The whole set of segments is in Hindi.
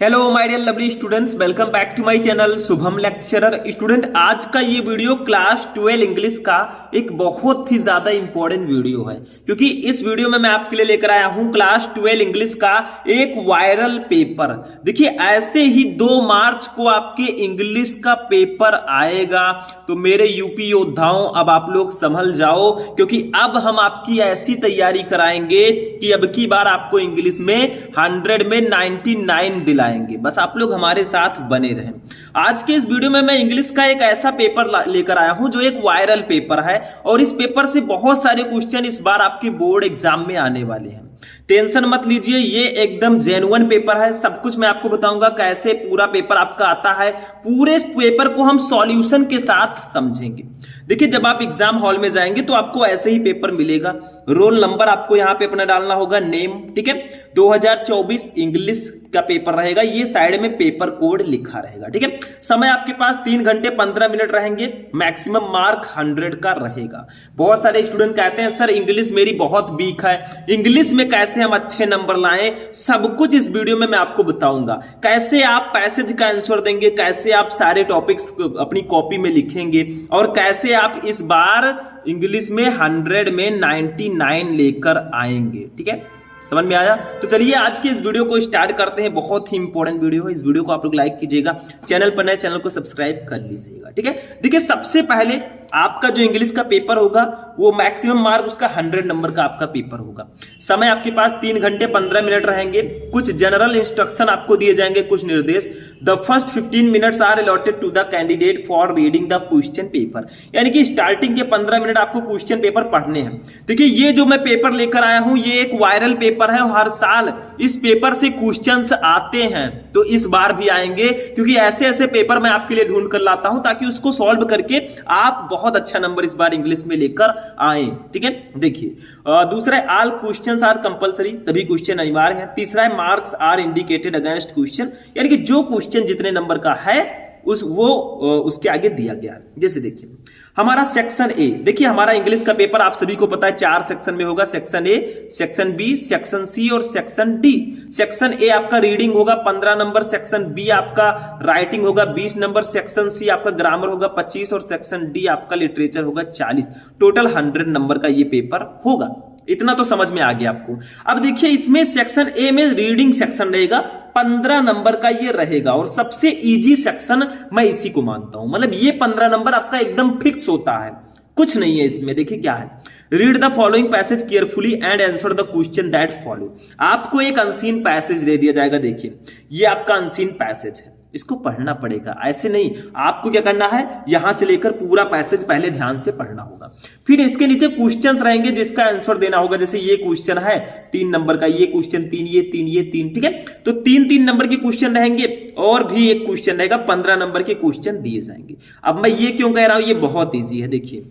Hello my dear lovely students, welcome back to my channel Shubham lecturer. Student, आज का ये वीडियो क्लास 12 इंग्लिश का एक बहुत ही ज्यादा इंपॉर्टेंट वीडियो है, क्योंकि इस वीडियो में मैं आपके लिए लेकर आया हूं क्लास 12 इंग्लिश का एक वायरल पेपर। देखिए, ऐसे ही 2 मार्च को आपके इंग्लिश का पेपर आएगा, तो मेरे यूपी योद्धाओं अब आप लोग संभल जाओ, क्योंकि अब हम आपकी ऐसी तैयारी कराएंगे कि अब की बार आपको इंग्लिश में 100 में 99 दिलाएंगे। बस आप लोग हमारे साथ बने रहें। आज के इस वीडियो में मैं इंग्लिश का एक ऐसा पेपर लेकर आया हूं जो एक वायरल पेपर है, और इस पेपर से बहुत सारे क्वेश्चन इस बार आपके बोर्ड एग्जाम में आने वाले हैं। टेंशन मत लीजिए, ये एकदम जेन्युइन पेपर है। सब कुछ मैं आपको बताऊंगा कैसे पूरा पेपर आपका आता है। पूरे पेपर को हम सॉल्यूशन के साथ समझेंगे। देखिए, जब आप एग्जाम हॉल में जाएंगे तो आपको ऐसे ही पेपर मिलेगा। रोल नंबर आपको यहां पे अपना डालना होगा, नेम, ठीक है। 2024 इंग्लिश का पेपर रहेगा, ये साइड में पेपर कोड लिखा रहेगा, ठीक है। समय आपके पास 3 घंटे 15 मिनट रहेंगे। मैक्सिमम मार्क 100 का रहेगा। बहुत सारे स्टूडेंट कहते हैं सर इंग्लिश मेरी बहुत वीक है, इंग्लिश में कैसे हम अच्छे नंबर लाएं। सब कुछ इस वीडियो में मैं आपको बताऊंगा। कैसे आप पैसेज का आंसर देंगे, कैसे आप सारे टॉपिक्स अपनी कॉपी में लिखेंगे, और कैसे आप इस बार इंग्लिश में 100 में 99 लेकर आएंगे, ठीक है। समझ में आया? तो चलिए आज के इस वीडियो को स्टार्ट करते हैं। बहुत ही इंपॉर्टेंट वीडियो है। इस वीडियो को आप लोग लाइक कीजिएगा, चैनल पर नए चैनल को सब्सक्राइब कर लीजिएगा, ठीक है। देखिए, सबसे पहले आपका जो इंग्लिश का पेपर होगा वो मैक्सिमम मार्क उसका 100 नंबर का आपका पेपर होगा। समय आपके पास 3 घंटे 15 मिनट रहेंगे। कुछ जनरल इंस्ट्रक्शन आपको दिए जाएंगे, कुछ निर्देश। The first 15 minutes are allotted to the candidate for reading the question paper, यानी कि स्टार्टिंग के 15 मिनट आपको क्वेश्चन पेपर पढ़ने हैं। देखिए, ये जो मैं पेपर लेकर आया हूं ये एक वायरल पेपर है, हर साल इस पेपर से क्वेश्चंस आते हैं, तो इस बार भी आएंगे, क्योंकि ऐसे ऐसे पेपर मैं आपके लिए ढूंढ कर लाता हूं ताकि उसको सॉल्व करके आप बहुत अच्छा नंबर इस बार इंग्लिश में लेकर आए, ठीक है। देखिए, दूसरा है ऑल क्वेश्चंस आर कंपलसरी, सभी क्वेश्चन अनिवार्य हैं। तीसरा है marks are indicated against question, यानी कि जो क्वेश्चन जितने नंबर का है उसके आगे दिया गया है। जैसे देखिए हमारा सेक्शन ए, देखिए हमारा इंग्लिश का पेपर आप सभी को पता है 4 सेक्शन में होगा। Section A, section B, section C और सेक्शन डी। सेक्शन ए आपका रीडिंग होगा 15 नंबर, सेक्शन बी आपका राइटिंग होगा 20 नंबर, सेक्शन सी आपका ग्रामर होगा 25 और सेक्शन डी आपका लिटरेचर होगा 40। टोटल 100 नंबर का ये पेपर होगा। इतना तो समझ में आ गया आपको। अब देखिए, इसमें सेक्शन ए में रीडिंग सेक्शन रहेगा, 15 नंबर का ये रहेगा, और सबसे इजी सेक्शन मैं इसी को मानता हूं। मतलब ये 15 नंबर आपका एकदम फिक्स होता है, कुछ नहीं है इसमें। देखिए क्या है, read the following passage carefully and answer the question that follow. आपको एक अनसीन पैसेज दे दिया जाएगा। देखिए, ये आपका अनसीन पैसेज है, इसको पढ़ना पड़ेगा। ऐसे नहीं, आपको क्या करना है, यहां से लेकर पूरा पैसेज पहले ध्यान से पढ़ना होगा। फिर इसके नीचे क्वेश्चंस रहेंगे जिसका आंसर देना होगा। जैसे ये क्वेश्चन है 3 नंबर का, ये क्वेश्चन 3, ये 3, ये 3, ठीक है। तो 3-3 नंबर के क्वेश्चन रहेंगे, और भी एक क्वेश्चन रहेगा, 15 नंबर के क्वेश्चन दिए जाएंगे। अब मैं ये क्यों कह रहा हूं, ये बहुत ईजी है। देखिए,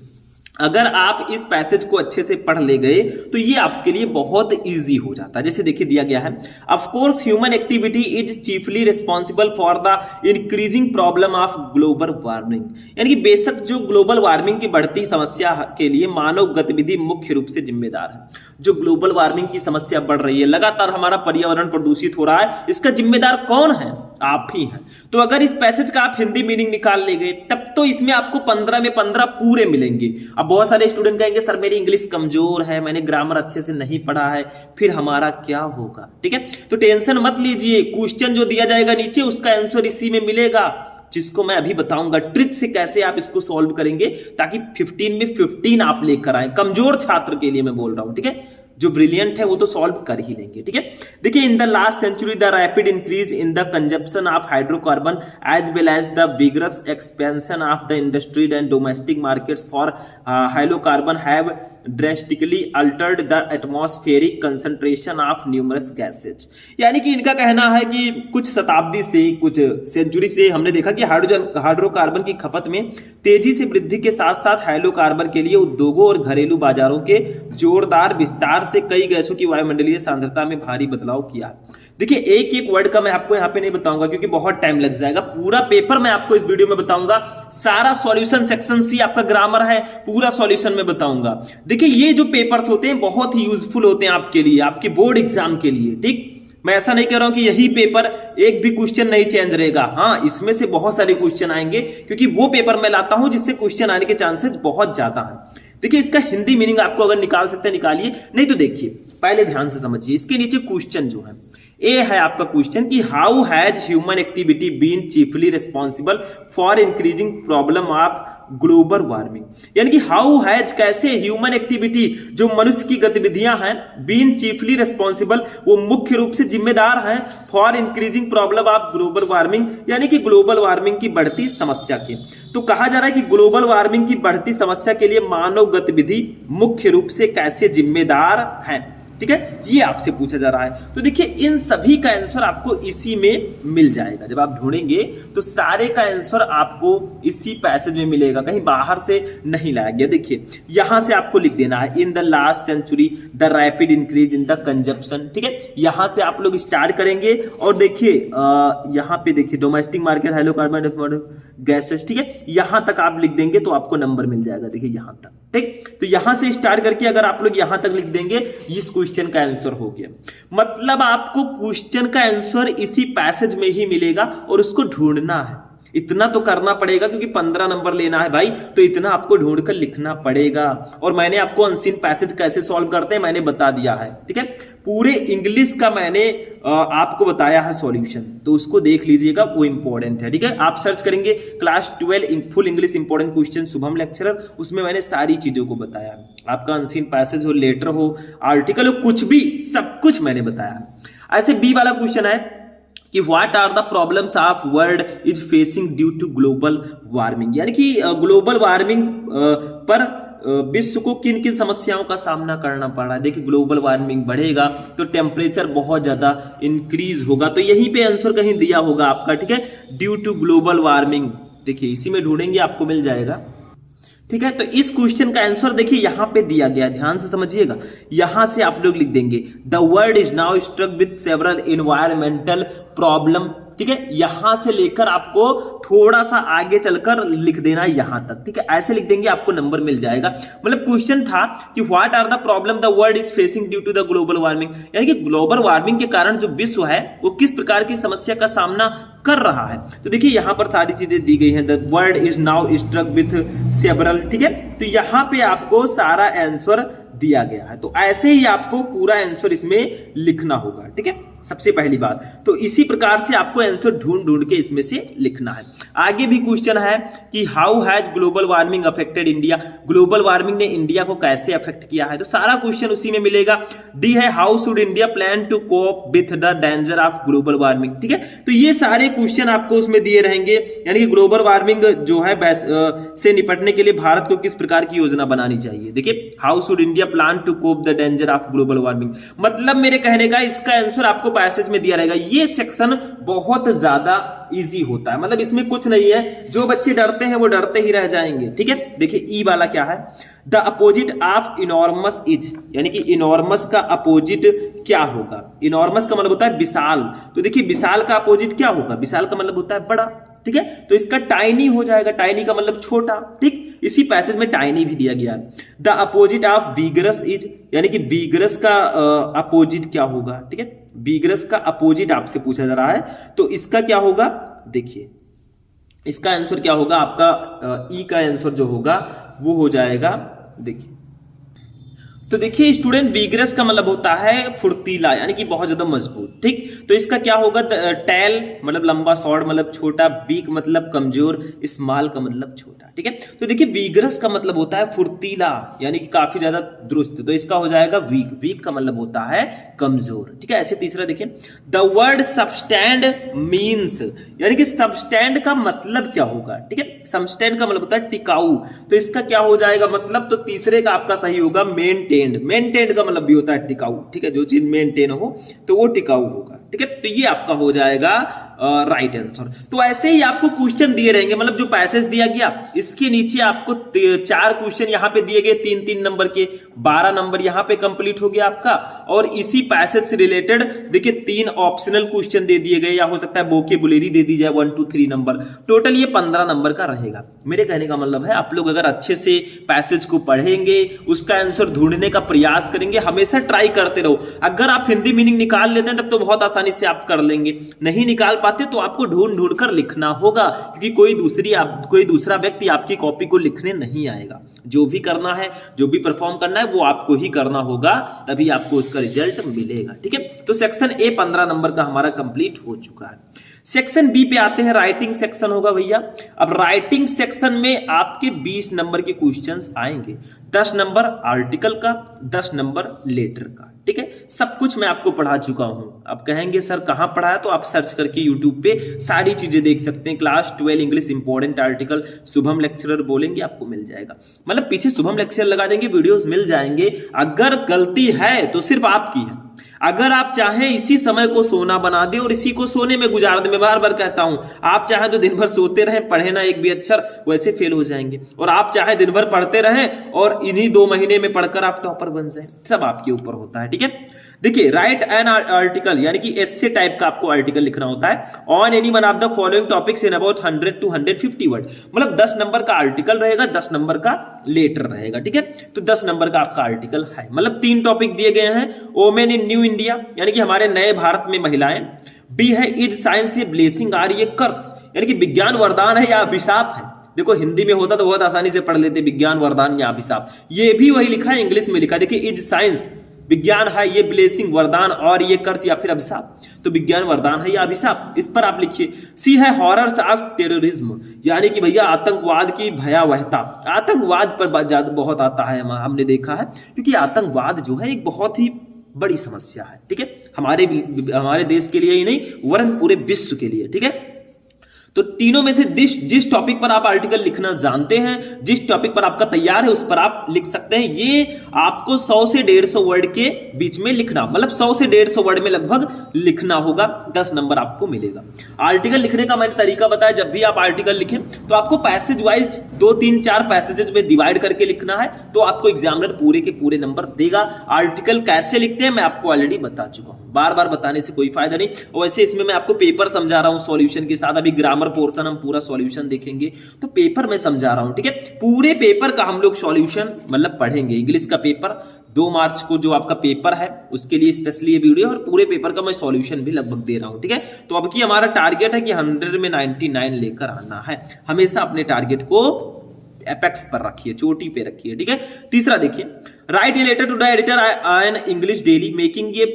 अगर आप इस पैसेज को अच्छे से पढ़ ले गए तो ये आपके लिए बहुत इजी हो जाता है। जैसे देखिए दिया गया है, of course human activity is chiefly responsible for the increasing problem of global warming, यानी कि बेशक जो ग्लोबल वार्मिंग की बढ़ती समस्या के लिए मानव गतिविधि मुख्य रूप से जिम्मेदार है। जो ग्लोबल वार्मिंग की समस्या बढ़ रही है, लगातार हमारा पर्यावरण प्रदूषित हो रहा है, इसका जिम्मेदार कौन है? आप ही हैं। तो अगर इस पैसेज का आप हिंदी मीनिंग निकाल ले गए तब तो इसमें आपको 15 में 15 पूरे मिलेंगे। अब बहुत सारे स्टूडेंट कहेंगे सर मेरी इंग्लिश कमजोर है, मैंने ग्रामर अच्छे से नहीं पढ़ा है, फिर हमारा क्या होगा? ठीक है, तो टेंशन मत लीजिए, क्वेश्चन जो दिया जाएगा नीचे उसका आंसर इसी में मिलेगा, जिसको मैं अभी बताऊंगा ट्रिक से कैसे आप इसको सॉल्व करेंगे, ताकि 15 में 15 आप लेकर आए। कमजोर छात्र के लिए मैं बोल रहा हूं, ठीक है। जो ब्रिलियंट है वो तो सॉल्व कर ही लेंगे, ठीक है। देखिए, in the last century the rapid increase in the consumption of hydrocarbon as well as the vigorous expansion of the industry and domestic markets for hydrocarbon have drastically altered the atmospheric concentration of numerous gases. यानी कि इनका कहना है कि कुछ शताब्दी से, कुछ सेंचुरी से हमने देखा कि हाइड्रोकार्बन की खपत में तेजी से वृद्धि के साथ साथ हाइड्रोकार्बन के लिए उद्योगों और घरेलू बाजारों के जोरदार विस्तार से कई गैसों की वायुमंडलीय सांद्रता में भारी बदलाव किया। देखिए, एक एक वर्ड का मैं आपको यहां पे नहीं बताऊंगा क्योंकि बहुत टाइम लग जाएगा। पूरा पेपर मैं आपको इस वीडियो में बताऊंगा। सारा सॉल्यूशन, सेक्शन सी आपका ग्रामर है, पूरा सॉल्यूशन में बताऊंगा। देखिए, ये जो पेपर्स होते हैं बहुत ही यूजफुल होते हैं आपके लिए, आपके बोर्ड एग्जाम के लिए, ठीक। मैं ऐसा नहीं कह रहा हूं कि यही पेपर एक भी क्वेश्चन नहीं चेंज रहेगा, हाँ इसमें से बहुत सारे क्वेश्चन आएंगे, क्योंकि वो पेपर मैं लाता हूं जिससे क्वेश्चन आने के चांसेस बहुत ज्यादा हैं। देखिए इसका हिंदी मीनिंग आपको अगर निकाल सकते हैं निकालिए, नहीं तो देखिए पहले ध्यान से समझिए। इसके नीचे क्वेश्चन जो है, ए है आपका क्वेश्चन कि how has human activity been chiefly responsible for increasing problem of global warming. यानी कि हाउ हैज, कैसे ह्यूमन एक्टिविटी, जो मनुष्य की गतिविधियां हैं, बीन चीफली रिस्पॉन्सिबल, वो मुख्य रूप से जिम्मेदार हैं for increasing problem of global warming, यानी कि ग्लोबल वार्मिंग की बढ़ती समस्या के। तो कहा जा रहा है कि ग्लोबल वार्मिंग की बढ़ती समस्या के लिए मानव गतिविधि मुख्य रूप से कैसे जिम्मेदार है, ठीक है, ये आपसे पूछा जा रहा है। तो देखिए इन सभी का आंसर आपको इसी में मिल जाएगा। जब आप ढूंढेंगे तो सारे का आंसर आपको इसी पैसेज में मिलेगा, कहीं बाहर से नहीं लाया गया। देखिए यहां से आपको लिख देना है, in the last century the rapid increase in the consumption, ठीक है, यहां से आप लोग स्टार्ट करेंगे और देखिए यहां पे देखिए डोमेस्टिक मार्केट, हाइड्रोकार्बन गैसेस, ठीक है, यहां तक आप लिख देंगे तो आपको नंबर मिल जाएगा। देखिए यहां तक, ठीक, तो यहां से स्टार्ट करके अगर आप लोग यहां तक लिख देंगे, इस क्वेश्चन का आंसर हो गया। मतलब आपको क्वेश्चन का आंसर इसी पैसेज में ही मिलेगा और उसको ढूंढना है। इतना तो करना पड़ेगा क्योंकि 15 नंबर लेना है भाई, तो इतना आपको ढूंढकर लिखना पड़ेगा। और मैंने आपको अनसीन पैसेज कैसे सॉल्व करते हैं मैंने बता दिया है, ठीक है, पूरे इंग्लिश का मैंने आपको बताया है सॉल्यूशन, तो उसको देख लीजिएगा, वो इंपॉर्टेंट है, ठीक है। आप सर्च करेंगे class 12 full English important question Shubham lecturer, उसमें मैंने सारी चीजों को बताया है। आपका अनसीन पैसेज हो, लेटर हो, आर्टिकल हो, कुछ भी, सब कुछ मैंने बताया है। ऐसे बी वाला क्वेश्चन है कि what are the problems of world is facing due to global warming, यानी कि ग्लोबल वार्मिंग पर विश्व को किन किन समस्याओं का सामना करना पड़ रहा है। देखिए ग्लोबल वार्मिंग बढ़ेगा तो टेम्परेचर बहुत ज्यादा इंक्रीज होगा, तो यहीं पे आंसर कहीं दिया होगा आपका, ठीक है, ड्यू टू ग्लोबल वार्मिंग। देखिए इसी में ढूंढेंगे आपको मिल जाएगा, ठीक है। तो इस क्वेश्चन का आंसर देखिए यहां पे दिया गया, ध्यान से समझिएगा। यहां से आप लोग लिख देंगे the world is now struck with several environmental problem, ठीक है, यहां से लेकर आपको थोड़ा सा आगे चलकर लिख देना है यहां तक, ठीक है, ऐसे लिख देंगे आपको नंबर मिल जाएगा। मतलब क्वेश्चन था कि what are the problem the world is facing due to the global warming, यानी कि ग्लोबल वार्मिंग के कारण जो विश्व है वो किस प्रकार की समस्या का सामना कर रहा है। तो देखिए यहां पर सारी चीजें दी गई हैं, the world is now struck with several, ठीक है, तो यहां पे आपको सारा आंसर दिया गया है, तो ऐसे ही आपको पूरा आंसर इसमें लिखना होगा, ठीक है, सबसे पहली बात। तो इसी प्रकार से आपको आंसर ढूंढ ढूंढ के इसमें से लिखना है। आगे भी क्वेश्चन है कि how has global warming affected India, global warming ने इंडिया को कैसे अफेक्ट किया है, तो सारा क्वेश्चन उसी में मिलेगा। डी है how should India plan to cope with the danger of global warming, ठीक है, तो ये सारे क्वेश्चन आपको उसमें दिए रहेंगे, यानी कि ग्लोबल वार्मिंग जो है से निपटने के लिए भारत को किस प्रकार की योजना बनानी चाहिए। देखिए how should India plan to cope the danger of global warming, मतलब मेरे कहने का इसका आंसर आपको पैसेज में दिया रहेगा। ये सेक्शन बहुत ज्यादा इजी होता है, मतलब इसमें कुछ नहीं है, जो बच्चे डरते हैं वो डरते ही रह जाएंगे, ठीक है। देखिए ई वाला क्या है, the opposite of enormous is, यानी कि इनॉर्मस का अपोजिट क्या होगा। इनॉर्मस का मतलब होता है विशाल, तो देखिए विशाल का अपोजिट क्या होगा, विशाल का मतलब होता है बड़ा, ठीक है, तो इसका टाइनी हो जाएगा, टाइनी का मतलब छोटा, ठीक, इसी पैसेज में टाइनी भी दिया गया। The opposite of vigorous is, यानी कि विगरस का अपोजिट क्या होगा, ठीक है, विगरस का अपोजिट आपसे पूछा जा रहा है, तो इसका क्या होगा, देखिए इसका आंसर क्या होगा आपका, ई का आंसर जो होगा वो हो जाएगा, देखिए तो देखिए स्टूडेंट विगरस का मतलब होता है फुर्तीला, यानी कि बहुत ज्यादा मजबूत, ठीक, तो इसका क्या होगा, टेल मतलब लंबा, शॉर्ट मतलब छोटा, वीक मतलब कमजोर, स्मॉल का मतलब छोटा, ठीक है। तो देखिए विगरस का मतलब होता है फुर्तीला, यानी कि काफी ज्यादा दुरुस्त, तो इसका हो जाएगा वीक, वीक का मतलब होता है कमजोर, ठीक है। ऐसे तीसरा देखिए द वर्ड सबस्टैंड मीन्स, यानी कि सबस्टैंड का मतलब क्या होगा, ठीक है, सबस्टैंड का मतलब होता है टिकाऊ, तो इसका क्या हो जाएगा मतलब, तो तीसरे का आपका सही होगा मेंटेन्ड, मेंटेन्ड का मतलब भी होता है टिकाऊ, ठीक है, जो चीज मेंटेन हो तो वो टिकाऊ होगा, ठीक है, तो ये आपका हो जाएगा राइट आंसर। तो ऐसे ही आपको क्वेश्चन दिए रहेंगे, मतलब जो पैसेज दिया गया इसके नीचे आपको 4 क्वेश्चन यहाँ पे दिए गए 3-3 नंबर के, 12 नंबर यहाँ पे कंप्लीट हो गया आपका। और इसी पैसेज से रिलेटेड देखिए 3 ऑप्शनल क्वेश्चन दे दिए गए, या हो सकता है वोकैबुलरी दे दी जाए 1 2 3 नंबर। टोटल ये 15 नंबर का रहेगा। मेरे कहने का मतलब है आप लोग अगर अच्छे से पैसेज को पढ़ेंगे, उसका आंसर ढूंढने का प्रयास करेंगे, हमेशा ट्राई करते रहो। अगर आप हिंदी मीनिंग निकाल लेते हैं तब तो बहुत आसानी से आप कर लेंगे, नहीं निकाल पाते तो आपको ढूंढ ढूंढ कर लिखना होगा, क्योंकि कोई दूसरा व्यक्ति आपकी कॉपी को लिखने नहीं आएगा। जो भी करना है, जो भी परफॉर्म करना है वो आपको ही करना होगा, तभी आपको उसका रिजल्ट मिलेगा। ठीक है, तो सेक्शन ए 15 नंबर का हमारा कंप्लीट हो चुका है। सेक्शन बी पे आते हैं, राइटिंग सेक्शन होगा भैया। अब राइटिंग सेक्शन में आपके 20 नंबर के क्वेश्चंस आएंगे, 10 नंबर आर्टिकल का, 10 नंबर लेटर का। ठीक है, सब कुछ मैं आपको पढ़ा चुका हूं। आप कहेंगे सर कहां पढ़ा है, तो आप सर्च करके यूट्यूब पे सारी चीजें देख सकते हैं। Class 12 English important article Shubham lecturer बोलेंगे आपको मिल जाएगा, मतलब पीछे शुभम लेक्चर लगा देंगे, वीडियोस मिल जाएंगे। अगर गलती है तो सिर्फ आपकी है। अगर आप चाहें इसी समय को सोना बना दे और इसी को सोने में गुजार दे, मैं बार बार कहता हूं, आप चाहें तो दिन भर सोते रहें, पढ़े ना एक भी अक्षर, वैसे फेल हो जाएंगे। और आप चाहें दिन भर पढ़ते रहें और इन्हीं 2 महीने में पढ़कर आप टॉपर बन जाएं, सब आपके ऊपर होता है। ठीक है, देखिए राइट एन आर्टिकल यानी कि एस्से टाइप का आपको आर्टिकल लिखना होता है on any one of the following topics in about 100 to 150 word. मतलब 10 नंबर का आर्टिकल रहेगा, 10 नंबर का लेटर रहेगा। ठीक है, तो 10 नंबर का आपका आर्टिकल है। मतलब 3 टॉपिक दिए गए हैं, वोमेन इन न्यू इंडिया यानी कि हमारे नए भारत में महिलाएं, बी है is science a blessing or ये कर्स यानी कि विज्ञान वरदान है या अभिशाप है। देखो हिंदी में होता तो बहुत आसानी से पढ़ लेते, विज्ञान वरदान या अभिशाप। ये भी वही लिखा है, इंग्लिश में लिखा है। देखिए इज साइंस विज्ञान है, ये ब्लेसिंग वरदान, और ये कर्स या फिर अभिशाप। तो विज्ञान वरदान है या अभिशाप, इस पर आप लिखिए। सी है हॉरर्स ऑफ टेररिज्म यानी कि भैया आतंकवाद की भयावहता। आतंकवाद पर बहुत आता है, हमने देखा है, क्योंकि आतंकवाद जो है एक बहुत ही बड़ी समस्या है। ठीक है, हमारे देश के लिए ही नहीं वरन पूरे विश्व के लिए। ठीक है, तो तीनों में से जिस टॉपिक पर आप आर्टिकल लिखना जानते हैं, जिस टॉपिक पर आपका तैयार है, उस पर आप लिख सकते हैं। ये आपको 100 से 150 वर्ड के बीच में लिखना, मतलब 100 से 150 वर्ड में लगभग लिखना होगा, 10 नंबर आपको मिलेगा। आर्टिकल लिखने का मैंने तरीका बताया, जब भी आप आर्टिकल लिखें तो आपको पैसेज वाइज 2 3 4 पैसेजेस में डिवाइड करके लिखना है, तो आपको एग्जामिनर पूरे के पूरे नंबर देगा। आर्टिकल कैसे लिखते हैं मैं आपको ऑलरेडी बता चुका हूं, बार बार बताने से कोई फायदा नहीं। वैसे इसमें मैं आपको पेपर समझा रहा हूं सॉल्यूशन के साथ, अभी ग्रामर पोर्शन हम पूरा सॉल्यूशन देखेंगे, तो पेपर में समझा रहा हूं। ठीक है, पूरे पेपर का हम लोग सॉल्यूशन मतलब पढ़ेंगे। इंग्लिश का पेपर 2 मार्च को जो आपका पेपर है उसके लिए स्पेशली ये वीडियो, और पूरे पेपर का मैं सॉल्यूशन भी लगभग दे रहा हूं। ठीक है, तो अब की हमारा टारगेट है कि 100 में 99 लेकर आना है। हमेशा अपने टारगेट को एपेक्स पर रखिए, चोटी पे रखिए। ठीक है, तीसरा देखिए, write a letter to the editor an English daily making a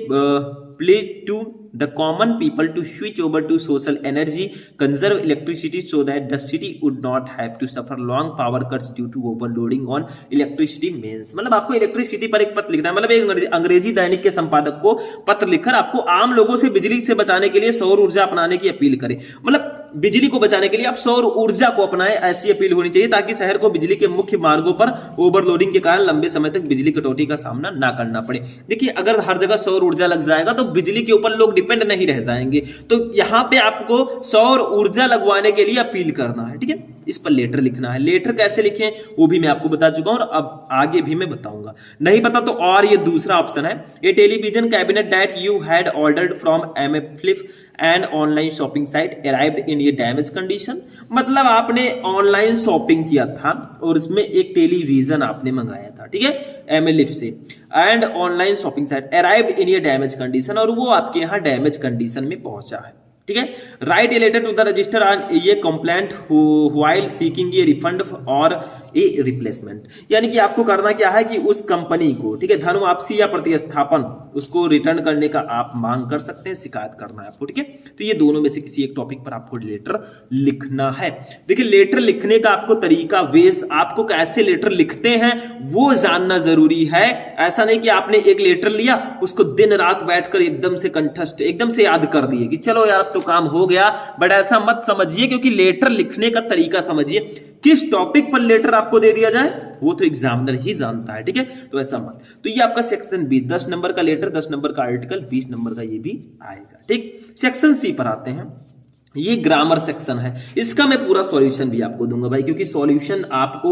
plea to the common people to switch over to social energy, conserve electricity so that the city would not have to suffer long power cuts due to overloading on electricity means। मतलब आपको इलेक्ट्रिसिटी पर एक पत्र लिखना है, मतलब एक अंग्रेजी दैनिक के संपादक को पत्र लिखकर आपको आम लोगों से बिजली से बचाने के लिए सौर ऊर्जा अपनाने की अपील करें। मतलब बिजली को बचाने के लिए आप सौर ऊर्जा को अपनाएं, ऐसी अपील होनी चाहिए, ताकि शहर को बिजली के मुख्य मार्गों पर ओवरलोडिंग के कारण लंबे समय तक बिजली कटौती का सामना ना करना पड़े। देखिए अगर हर जगह सौर ऊर्जा लग जाएगा तो बिजली के ऊपर लोग डिपेंड नहीं रह जाएंगे, तो यहां पे आपको सौर ऊर्जा लगवाने के लिए अपील करना है। ठीक है, इस पर लेटर लिखना है। लेटर कैसे लिखें वो भी मैं आपको बता चुका हूं और अब आगे भी मैं बताऊंगा। नहीं पता तो और ये दूसरा ऑप्शन है, a television cabinet that you had ordered from M flip and online shopping site arrived in ये डैमेज कंडीशन। मतलब आपने ऑनलाइन शॉपिंग किया था और उसमें एक टेलीविजन आपने मंगाया था, ठीक है, एमएलएफ से, and online shopping site arrived in ये डैमेज कंडीशन, और वो आपके यहाँ डैमेज कंडीशन में पहुंचा है। ठीक है, write a letter to the register on ये कंप्लेंट व्हाइल सीकिंग ये रिफंड और ए रिप्लेसमेंट। यानी कि आपको करना क्या है कि उस कंपनी को, ठीक है, धन वापसी या प्रतिस्थापन उसको रिटर्न करने का आप मांग कर सकते हैं, शिकायत करना है आपको। ठीक है, तो ये दोनों में से किसी एक टॉपिक पर आपको लेटर लिखना है। देखिए लेटर लिखने का आपको तरीका, वेश, आपको कैसे लेटर लिखते हैं वो जानना जरूरी है। ऐसा नहीं कि आपने एक लेटर लिया उसको दिन रात बैठकर एकदम से कंठस्थ एकदम से याद कर दिए कि चलो यार तो काम हो गया, बट ऐसा मत समझिए, क्योंकि लेटर लिखने का तरीका समझिए। किस टॉपिक पर लेटर आपको दे दिया जाए वो तो एग्जामिनर ही जानता है। ठीक है, तो ऐसा मत। तो ये आपका सेक्शन बी, 10 नंबर का लेटर, 10 नंबर का आर्टिकल, 20 नंबर का ये भी आएगा। ठीक, सेक्शन सी पर आते हैं। ये ग्रामर सेक्शन है, इसका मैं पूरा सॉल्यूशन भी आपको दूंगा भाई, क्योंकि सॉल्यूशन आपको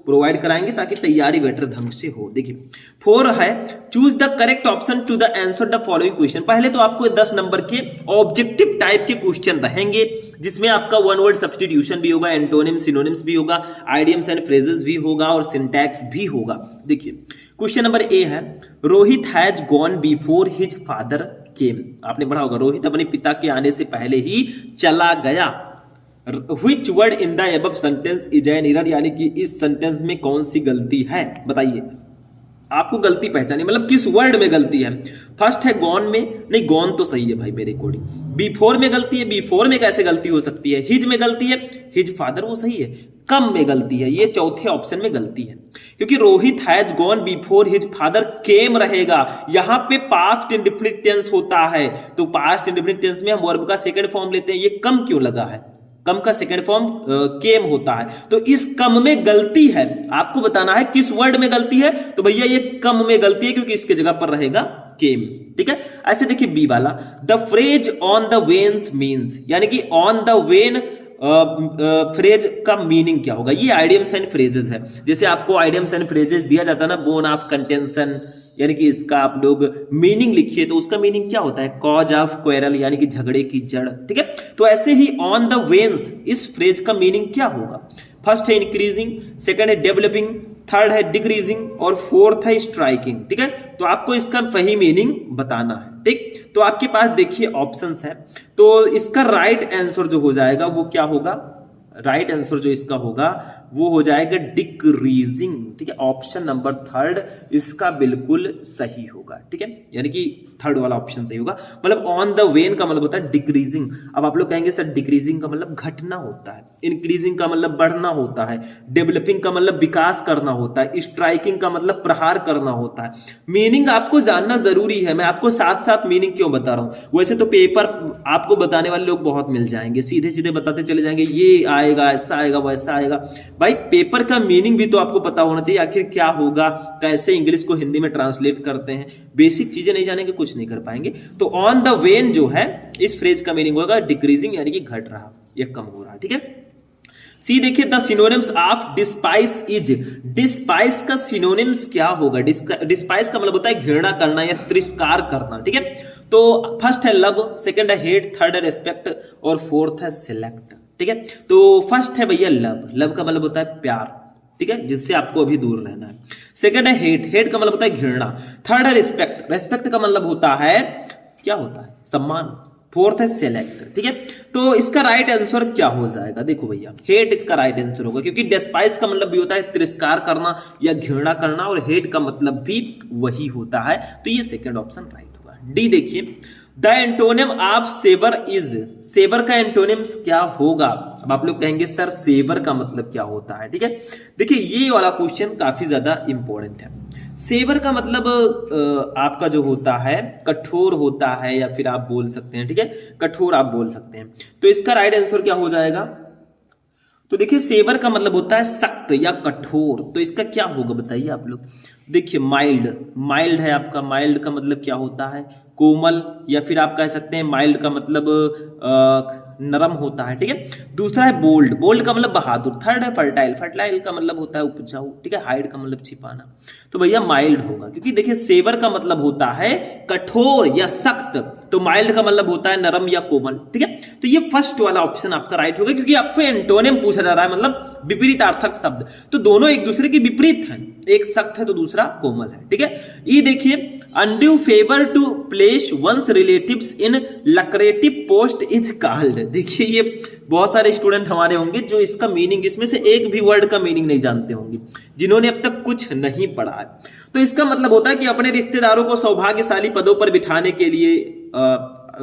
प्रोवाइड कराएंगे ताकि तैयारी बेटर ढंग से हो। देखिए 4 है, choose the correct option to the answer the following question. पहले तो आपको 10 नंबर के ऑब्जेक्टिव टाइप के क्वेश्चन रहेंगे, जिसमें आपका वन वर्ड सब्स्टिट्यूशन भी होगा, एंटोनिम सिनोनिम्स भी होगा, आइडियम्स एंड फ्रेजेस भी होगा और सिंटैक्स भी होगा। देखिए क्वेश्चन नंबर ए है, Rohit has gone before his father came. आपने पढ़ा होगा, रोहित अपने पिता के आने से पहले ही चला गया। Which word in the above sentence is an error, यानी कि इस सेंटेंस में कौन सी गलती है, बताइए। आपको गलती पहचानी, मतलब किस वर्ड में गलती है। फर्स्ट है गॉन में, नहीं गॉन तो सही है भाई मेरे अकॉर्डिंग। बिफोर में गलती है, बिफोर में कैसे गलती हो सकती है। हिज में गलती है, हिज फादर वो सही है। कम में गलती है, ये चौथे ऑप्शन में गलती है, क्योंकि Rohit has gone before his father came रहेगा। यहां पे पास्ट इंडेफिनिट टेंस होता है, तो पास्ट इंडेफिनिट टेंस में हम वर्ब का सेकंड फॉर्म लेते हैं। ये कम क्यों लगा है, कम का सेकंड फॉर्म केम होता है, तो इस कम में गलती है। आपको बताना है किस वर्ड में गलती है, तो भैया ये कम में गलती है, क्योंकि इसके जगह पर रहेगा केम। ठीक है, ऐसे देखिए बी वाला, the phrase on the veins means, यानी कि ऑन द वेन फ्रेज का मीनिंग क्या होगा। ये आइडियम्स एंड फ्रेजेस है, जैसे आपको आइडियम्स एंड फ्रेजेस दिया जाता है ना, बोन ऑफ कंटेंशन, यानी कि इसका आप लोग मीनिंग लिखिए, तो उसका मीनिंग क्या होता है, कॉज ऑफ क्वेरल, यानी कि झगड़े की जड़। ठीक है, तो ऐसे ही ऑन द वेन्स, इस फ्रेज का मीनिंग क्या होगा। फर्स्ट है इंक्रीजिंग, सेकंड है डेवलपिंग, थर्ड है डिक्रीजिंग और फोर्थ है स्ट्राइकिंग। ठीक है, तो आपको इसका सही मीनिंग बताना है। ठीक, तो आपके पास देखिए ऑप्शंस है, तो इसका राइट आंसर जो हो जाएगा वो क्या होगा, राइट आंसर जो इसका होगा वो हो जाएगा डिक्रीजिंग। ठीक है, ऑप्शन नंबर थर्ड इसका बिल्कुल सही होगा। ठीक है, यानी कि थर्ड वाला ऑप्शन सही होगा। मतलब ऑन द वेन का मतलब होता है डिक्रीजिंग। अब आप लोग कहेंगे सर डिक्रीजिंग का मतलब घटना होता है, इंक्रीजिंग का मतलब बढ़ना होता है, डेवलपिंग का मतलब विकास करना होता है, स्ट्राइकिंग का मतलब प्रहार करना होता है। मीनिंग आपको जानना जरूरी है, मैं आपको साथ साथ मीनिंग क्यों बता रहा हूं। वैसे तो पेपर आपको बताने वाले लोग बहुत मिल जाएंगे, सीधे सीधे बताते चले जाएंगे, ये आएगा, ऐसा आएगा, वैसा आएगा। भाई पेपर का मीनिंग भी तो आपको पता होना चाहिए, आखिर क्या होगा, कैसे इंग्लिश को हिंदी में ट्रांसलेट करते हैं। बेसिक चीजें नहीं जानेंगे कुछ नहीं कर पाएंगे। तो ऑन द वेन जो है इस फ्रेज का मीनिंग होगा डिक्रीजिंग, यानी कि घट रहा या कम हो रहा। ठीक है, सी देखिए the synonyms of despise is, despise का सिनोनिम्स क्या होगा। डिस्पाइस का मतलब होता है घृणा करना या तिरस्कार करना। ठीक है, तो फर्स्ट है लव, सेकंड है हेट, थर्ड है रिस्पेक्ट और फोर्थ है सिलेक्ट। ठीक है, तो फर्स्ट है भैया लव, लव का मतलब होता है प्यार, ठीक है, जिससे आपको अभी दूर रहना है। सेकंड है हेट, हेट का मतलब होता है घृणा। थर्ड है रिस्पेक्ट, रिस्पेक्ट का मतलब होता है क्या होता है, सम्मान। फोर्थ है सेलेक्ट। ठीक है, तो इसका राइट आंसर क्या हो जाएगा, देखो भैया हेट इसका राइट आंसर होगा, क्योंकि डिस्पाइस का मतलब भी होता है तिरस्कार करना या घृणा करना, और हेट का मतलब भी वही होता है, तो ये सेकंड ऑप्शन राइट होगा। डी देखिए, the antonym of sever is, sever का एंटोनिम्स क्या होगा। अब आप लोग कहेंगे सर सेवर का मतलब क्या होता है। ठीक है, देखिए ये वाला क्वेश्चन काफी ज्यादा इंपॉर्टेंट है। सेवर का मतलब आपका जो होता है कठोर होता है, या फिर आप बोल सकते हैं, ठीक है, कठोर आप बोल सकते हैं। तो इसका राइट आंसर क्या हो जाएगा, तो देखिए सेवर का मतलब होता है सख्त या कठोर, तो इसका क्या होगा बताइए आप लोग। देखिए माइल्ड, माइल्ड है आपका, माइल्ड का मतलब क्या होता है, कोमल, या फिर आप कह सकते हैं माइल्ड का मतलब नरम होता है। ठीक है, दूसरा है बोल्ड, बोल्ड का मतलब बहादुर। थर्ड है फर्टाइल, फर्टाइल का मतलब होता है उपजाऊ। ठीक है, हाइड का मतलब छिपाना, तो भैया माइल्ड होगा, क्योंकि देखिए सेवर का मतलब होता है कठोर या सख्त, तो माइल्ड का मतलब होता है नरम या कोमल। ठीक है, तो ये फर्स्ट वाला ऑप्शन आपका राइट होगा, क्योंकि आपको एंटोनिम पूछा जा रहा है, मतलब विपरीतार्थक शब्द, तो दोनों एक दूसरे के विपरीत हैं, एक सख्त है तो दूसरा कोमल है। ठीक है, ये देखिए undue favour to place one's relatives in lucrative post is called. देखिए ये बहुत सारे स्टूडेंट हमारे होंगे जो इसका मीनिंग, इसमें से एक भी वर्ड का मीनिंग नहीं जानते होंगे, जिन्होंने अब तक कुछ नहीं पढ़ा है। तो इसका मतलब होता है कि अपने रिश्तेदारों को सौभाग्यशाली पदों पर बिठाने के लिए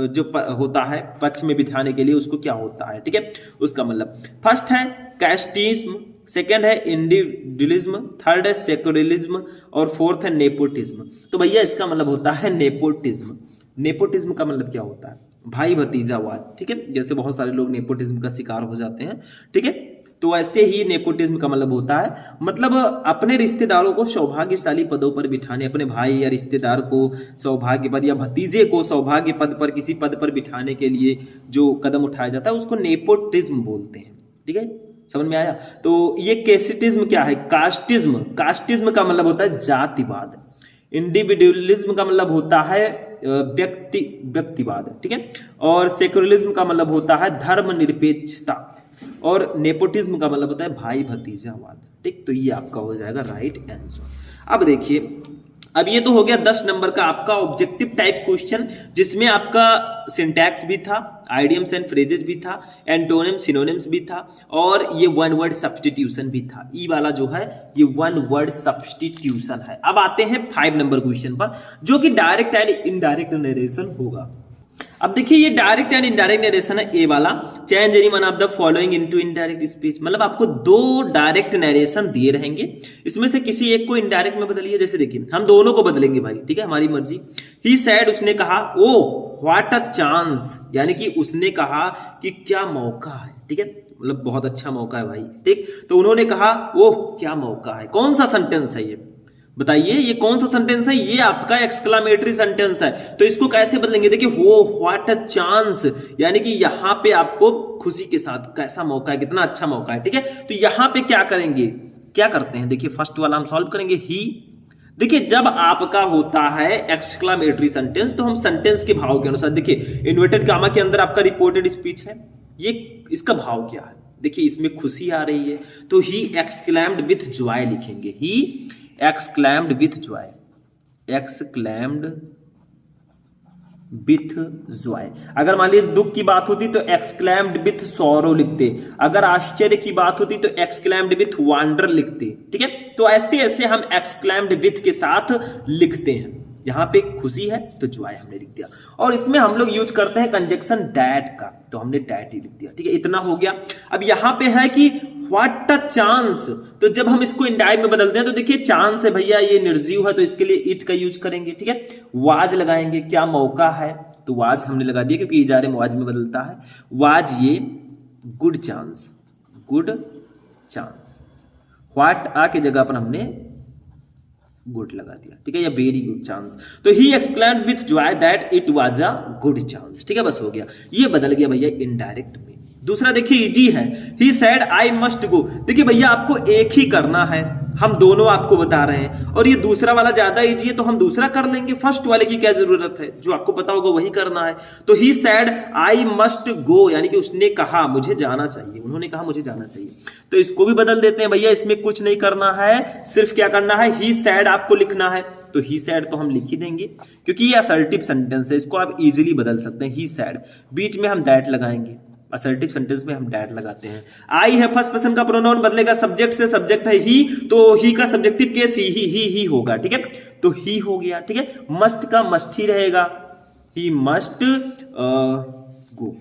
जो होता है पक्ष में बिठाने के लिए, उसको क्या होता है। ठीक है, उसका मतलब फर्स्ट है कैस्टिज्म, सेकेंड है इंडिविजुअलिज्म, थर्ड है सेक्युलरिज्म और फोर्थ है नेपोटिज्म। तो भैया इसका मतलब होता है नेपोटिज्म। नेपोटिज्म का मतलब क्या होता है, भाई भतीजावाद। ठीक है, जैसे बहुत सारे लोग नेपोटिज्म का शिकार हो जाते हैं। ठीक है, तो ऐसे ही नेपोटिज्म का मतलब होता है, मतलब अपने रिश्तेदारों को सौभाग्यशाली पदों पर बिठाने, अपने भाई या रिश्तेदार को सौभाग्य पद या भतीजे को सौभाग्य पद पर, किसी पद पर बिठाने के लिए जो कदम उठाया जाता है उसको नेपोटिज्म बोलते हैं। ठीक है, समझ में आया। तो ये कैस्टिज्म क्या है, कास्टिज्म, कास्टिज्म का मतलब होता है जातिवाद। इंडिविजुअलिज्म का मतलब होता है व्यक्तिवाद। ठीक है, और सेक्युलरिज्म का मतलब होता है धर्मनिरपेक्षता, और नेपोटिज्म का मतलब होता है भाई भतीजावाद। ठीक, तो ये आपका हो जाएगा राइट आंसर। अब देखिए, अब ये तो हो गया 10 नंबर का आपका ऑब्जेक्टिव टाइप क्वेश्चन, जिसमें आपका सिंटैक्स भी था, आइडियम्स एंड फ्रेजेस भी था, एंटोनिम सिनोनिम्स भी था, और ये वन वर्ड सब्स्टिट्यूशन भी था। ई वाला जो है ये वन वर्ड सब्स्टिट्यूशन है। अब आते हैं 5 नंबर क्वेश्चन पर, जो कि डायरेक्ट एंड इनडायरेक्ट नरेशन होगा। अब देखिए, ये डायरेक्ट एंड इनडायरेक्ट नरेशन है ए वाला। Change any one of the following into indirect speech, मतलब आपको 2 डायरेक्ट नरेशन दिए रहेंगे, इसमें से किसी एक को इनडायरेक्ट में बदलिए। जैसे देखिए, हम दोनों को बदलेंगे भाई, ठीक है, हमारी मर्जी। ही सेड, उसने कहा, ओ व्हाट अ चांस, यानी कि उसने कहा कि क्या मौका है। ठीक है, मतलब बहुत अच्छा मौका है भाई। ठीक, तो उन्होंने कहा ओह क्या मौका है। कौन सा सेंटेंस है ये, बताइए, ये कौन सा सेंटेंस है? ये आपका एक्सक्लामेटरी सेंटेंस है। तो इसको कैसे बदलेंगे? देखिए, हो व्हाट अ चांस, यानी कि यहां पे आपको खुशी के साथ, कैसा मौका है, कितना अच्छा मौका है। ठीक है, तो यहां पे क्या करेंगे, क्या करते हैं, देखिए फर्स्ट वाला हम सॉल्व करेंगे। ही, देखिए जब आपका होता है एक्सक्लामेटरी सेंटेंस तो हम सेंटेंस के भाव के अनुसार, देखिए इन्वर्टेड कामा के अंदर आपका रिपोर्टेड स्पीच है, ये इसका भाव क्या है, देखिए इसमें खुशी आ रही है, तो ही एक्सक्लैम्ड विथ जॉय लिखेंगे। ही exclaimed with joy, exclaimed with joy। अगर मान लीजिए दुख की बात होती तो exclaimed with sorrow लिखते, अगर आश्चर्य की बात होती तो exclaimed with wonder लिखते। ठीक है, तो ऐसे ऐसे हम exclaimed with के साथ लिखते हैं। यहां पे खुशी है तो जॉय हमने लिख दिया, और इसमें हम लोग यूज करते हैं कंजक्शन डैट का, तो हमने डैट ही लिख दिया। ठीक है, इतना हो गया। अब यहां पे है कि व्हाट अ चांस, तो जब हम इसको इंडायरेक्ट में बदलते हैं तो देखिए चांस है भैया, ये निर्जीव है तो इसके लिए इट का यूज करेंगे। ठीक है, वाज लगाएंगे, क्या मौका है, तो वाज हमने लगा दिया क्योंकि इजारे में वाज में बदलता है। वाज ये good chance, good chance, what a के जगह पर हमने गुड लगा दिया। ठीक है, या वेरी गुड चांस, तो he exclaimed with Joy that it was a good chance. ठीक है, बस हो गया, ये बदल गया भैया इनडायरेक्ट में। दूसरा देखिए इजी है, he said I must go. देखिए भैया आपको एक ही करना है, हम दोनों आपको बता रहे हैं, और ये दूसरा वाला ज्यादा इजी है तो हम दूसरा कर लेंगे, फर्स्ट वाले की क्या जरूरत है, जो आपको पता होगा वही करना है। तो he said I must go, यानी कि उसने कहा मुझे जाना चाहिए, उन्होंने कहा मुझे जाना चाहिए, तो इसको भी बदल देते हैं भैया, इसमें कुछ नहीं करना है, सिर्फ क्या करना है, ही सेड आपको लिखना है, तो ही सेड तो हम लिख ही देंगे क्योंकि ये असर्टिव सेंटेंस है, इसको आप इजीली बदल सकते हैं। ही सेड, बीच में हम दैट लगाएंगे, असर्टिव सेंटेंस में हम डैट लगाते हैं। आई है फर्स्ट पर्सन का प्रोनाउन बदलेगा सब्जेक्ट से, सब्जेक्ट है ही, तो ही का सब्जेक्टिव केस ही होगा। ठीक है, तो ही हो गया। ठीक है, मस्ट का मस्ट ही रहेगा, ही मस्ट गो।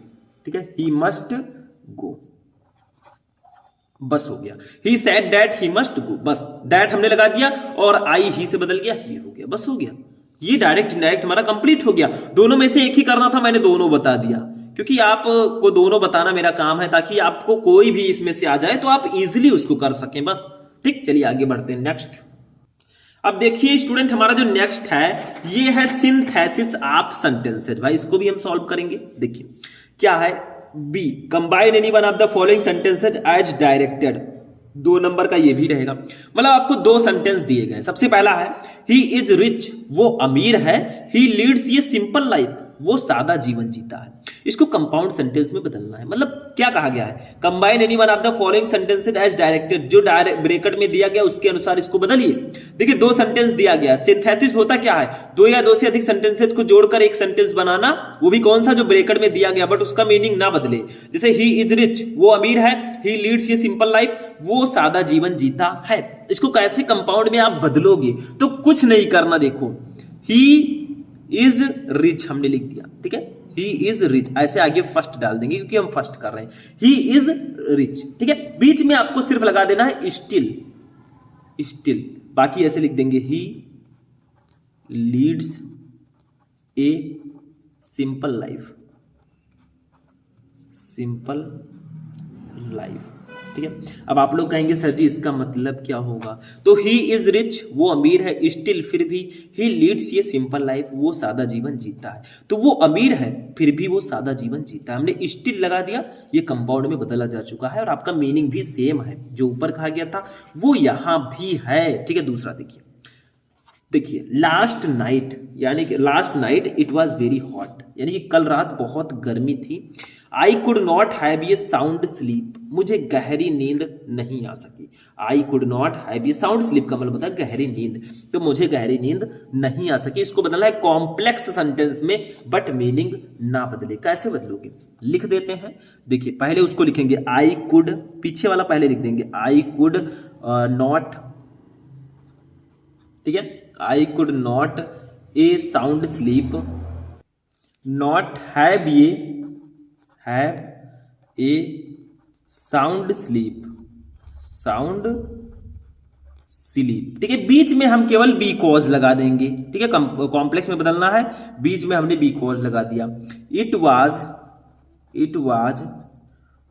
ठीक है, ही मस्ट गो, बस हो गया। He said that he must go, बस दैट हमने लगा दिया, और आई ही से बदल गया, ही हो गया, बस हो गया। ये डायरेक्ट इनडायरेक्ट हमारा कंप्लीट हो गया। दोनों में से एक ही करना था, मैंने दोनों बता दिया क्योंकि आपको दोनों बताना मेरा काम है, ताकि आपको कोई भी इसमें से आ जाए तो आप इजीली उसको कर सकें, बस। ठीक, चलिए आगे बढ़ते हैं नेक्स्ट। अब देखिए स्टूडेंट, हमारा जो नेक्स्ट है ये है सिंथेसिस ऑफ सेंटेंसेस। भाई इसको भी हम सॉल्व करेंगे। देखिए क्या है, B combine any one of the following sentences as directed. 2 number का ये भी रहेगा, मतलब आपको 2 सेंटेंस दिए गए। सबसे पहला है ही इज रिच, वो अमीर है, ही लीड्स ये सिंपल लाइफ, वो सादा जीवन जीता है। इसको कंपाउंड सेंटेंस में बदलना है, मतलब क्या कहा गया है, combine any one of the following sentences as directed, जो डायरेक्ट ब्रैकेट में दिया गया उसके अनुसार इसको बदलिए। देखिए 2 सेंटेंस दिया गया, सिंथेसिस होता क्या है, 2 या 2 से अधिक सेंटेंसेस को जोड़कर एक सेंटेंस बनाना, वो भी कौन सा, जो ब्रैकेट में दिया गया बट उसका मीनिंग ना बदले। जैसे ही इज रिच, वो अमीर है, ही लीड्स ये सिंपल लाइफ, वो सादा जीवन जीता है। इसको कैसे कंपाउंड में आप बदलोगे, तो कुछ नहीं करना, देखो ही इज रिच हमने लिख दिया। ठीक है, ही इज रिच, ऐसे आगे फर्स्ट डाल देंगे क्योंकि हम फर्स्ट कर रहे हैं, ही इज रिच। ठीक है, बीच में आपको सिर्फ लगा देना है स्टिल, स्टिल, बाकी ऐसे लिख देंगे, he leads a simple life, simple life. ठीक है। अब आप लोग कहेंगे सर जी इसका मतलब क्या होगा, तो ही इज रिच, वो अमीर है, स्टिल फिर भी, ही लीड्स ये सिंपल लाइफ, वो सादा जीवन जीता है। तो वो अमीर है फिर भी वो सादा जीवन जीता है, हमने स्टिल लगा दिया, ये कंपाउंड में बदला जा चुका है और आपका मीनिंग भी सेम है, जो ऊपर कहा गया था वो यहां भी है, ठीक है। दूसरा देखिए लास्ट नाइट, यानी कि last night it was very hot, यानी कि कल रात बहुत गर्मी थी। आई कुड नॉट हैव ये साउंड स्लीप, मुझे गहरी नींद नहीं आ सकी। आई कुड नॉट हैव ये साउंड स्लीप का मतलब होता है गहरी नींद, तो मुझे गहरी नींद नहीं आ सकी। इसको बदलना है कॉम्प्लेक्स सेंटेंस में, बट मीनिंग ना बदले। कैसे बदलोगे, लिख देते हैं। देखिए पहले उसको लिखेंगे आई कुड, पीछे वाला पहले लिख देंगे आई कुड नॉट, ठीक है। I could not a sound sleep, not have a sound sleep, ठीक है। बीच में हम केवल बिकॉज लगा देंगे, ठीक है। कॉम्प्लेक्स में बदलना है, बीच में हमने बिकॉज लगा दिया। It was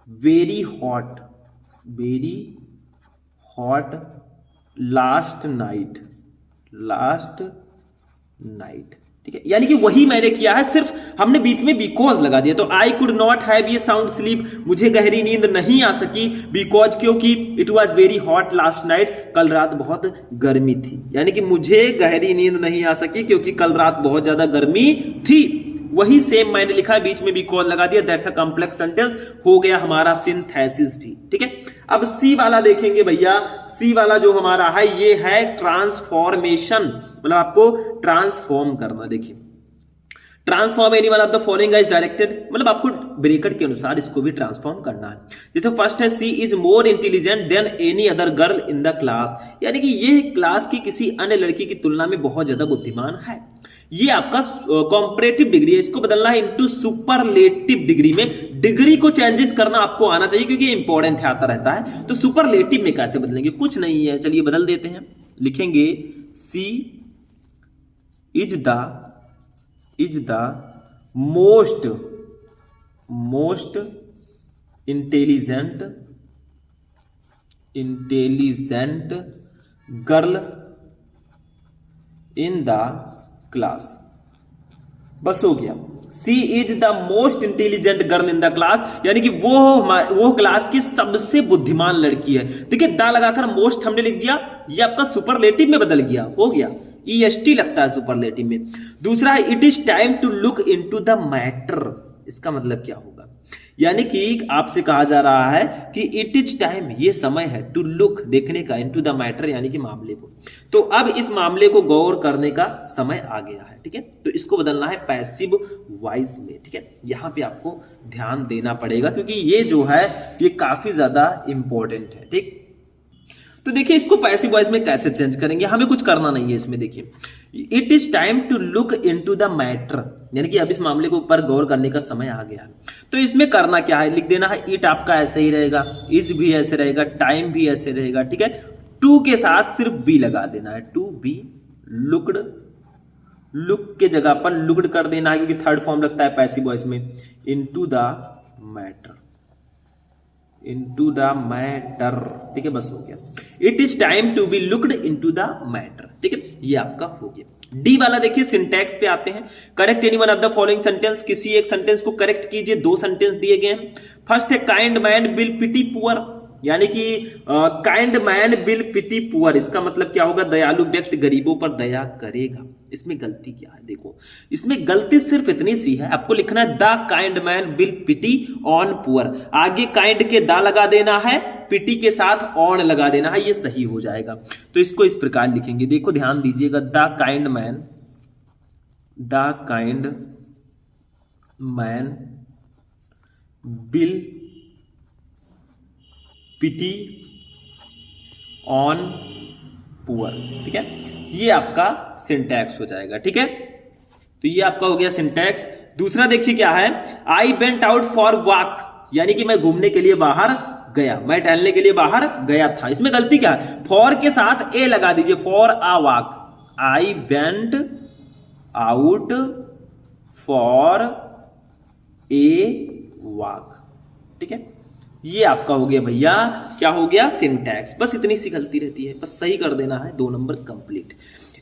very hot last night, ठीक है। यानी कि वही मैंने किया है, सिर्फ हमने बीच में बिकॉज लगा दिया। तो आई कुड नॉट हैव ये साउंड स्लीप, मुझे गहरी नींद नहीं आ सकी, बिकॉज क्योंकि it was very hot last night, कल रात बहुत गर्मी थी। यानी कि मुझे गहरी नींद नहीं आ सकी क्योंकि कल रात बहुत ज्यादा गर्मी थी, वही सेम मैंने लिखा है, बीच में बिकॉज लगा दिया। दैट्स अ कॉम्प्लेक्स सेंटेंस, हो गया हमारा सिंथेसिस भी, ठीक है। अब सी वाला देखेंगे भैया, सी वाला जो हमारा है ये है ट्रांसफॉर्मेशन, मतलब आपको ट्रांसफॉर्म करना। देखिए transform any one of the following is directed, मतलब आपको ब्रैकेट के अनुसार इसको भी ट्रांसफॉर्म करना है। जैसे फर्स्ट है she is more intelligent than any other girl in the class, यानी कि ये क्लास की किसी अन्य लड़की की तुलना में बहुत ज्यादा बुद्धिमान है। ये आपका कॉम्परेटिव डिग्री है, इसको बदलना है इनटू सुपरलेटिव डिग्री में। डिग्री को चेंजेस करना आपको आना चाहिए क्योंकि ये इंपॉर्टेंट है, आता रहता है। तो सुपरलेटिव में कैसे बदलेंगे, कुछ नहीं है, चलिए बदल देते हैं। लिखेंगे she is the most intelligent girl in the class, बस हो गया। She is the most intelligent girl in the class, यानी कि वो क्लास की सबसे बुद्धिमान लड़की है। देखिए दा लगाकर मोस्ट हमने लिख दिया, ये आपका सुपरलेटिव में बदल गया, हो गया EST लगता है सुपरलेटिव में। दूसरा है it is time to look into the matter, इसका मतलब क्या होगा, यानी कि आपसे कहा जा रहा है कि इट इज टाइम, ये समय है, टू लुक देखने का, इनटू द मैटर यानी कि मामले को। तो अब इस मामले को गौर करने का समय आ गया है, ठीक है। तो इसको बदलना है पैसिव वॉइस में, ठीक है। यहां पे आपको ध्यान देना पड़ेगा क्योंकि ये जो है ये काफी ज्यादा इंपॉर्टेंट है, ठीक। तो देखिए इसको पैसिव वॉइस में कैसे चेंज करेंगे, हमें कुछ करना नहीं है इसमें। देखिए it is time to look into the matter, यानी कि अब इस मामले के ऊपर गौर करने का समय आ गया है। तो इसमें करना क्या है, लिख देना है इट आपका ऐसे ही रहेगा, इज भी ऐसे रहेगा, टाइम भी ऐसे रहेगा, ठीक है। टू के साथ सिर्फ बी लगा देना है, टू बी लुक्ड, लुक के जगह पर लुक्ड कर देना है क्योंकि थर्ड फॉर्म लगता है पैसिव वॉइस में। Into the matter, into the matter, ठीक है, बस हो गया। It is time to be looked into the matter, ठीक है, ये आपका हो गया। डी वाला देखिए सिंटैक्स पे आते हैं। Correct any one of the following sentence, किसी एक सेंटेंस को करेक्ट कीजिए। दो सेंटेंस दिए गए हैं। फर्स्ट है kind man will pity poor, यानी कि kind man will pity poor, इसका मतलब क्या होगा, दयालु व्यक्ति गरीबों पर दया करेगा। इसमें गलती क्या है, देखो इसमें गलती सिर्फ इतनी सी है, आपको लिखना है the kind man will pity on poor, आगे काइंड के दा लगा देना है, पिटी के साथ ऑन लगा देना है, ये सही हो जाएगा। तो इसको इस प्रकार लिखेंगे, देखो ध्यान दीजिएगा, the kind man will pity on poor, ठीक है, ये आपका सिंटैक्स हो जाएगा, ठीक है। तो ये आपका हो गया सिंटैक्स। दूसरा देखिए क्या है, I went out for walk, यानी कि मैं घूमने के लिए बाहर गया, मैं टहलने के लिए बाहर गया था। इसमें गलती क्या है, फॉर के साथ ए लगा दीजिए, for uh walk, I went out for a walk, ठीक है। ये आपका हो गया भैया, क्या हो गया, सिंटैक्स। बस इतनी सी गलती रहती है, बस सही कर देना है, 2 नंबर कंप्लीट।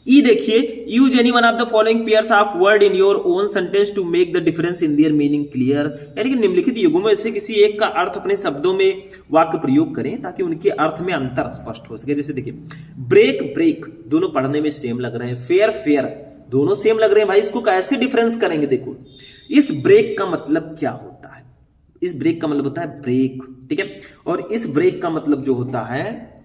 ई देखिए, use any one of the following pairs of word in your own sentence to make the difference in their meaning clear. यानी कि निम्नलिखित युगों में से किसी एक का अर्थ अपने शब्दों में वाक्य प्रयोग करें ताकि उनके अर्थ में अंतर स्पष्ट हो सके। जैसे देखिए, ब्रेक ब्रेक दोनों पढ़ने में सेम लग रहे हैं, फेयर फेयर दोनों सेम लग रहे हैं भाई, इसको कैसे डिफरेंस करेंगे? देखो, इस ब्रेक का मतलब क्या होता है? इस ब्रेक का मतलब होता है ब्रेक, ठीक है, और इस ब्रेक का मतलब जो होता है,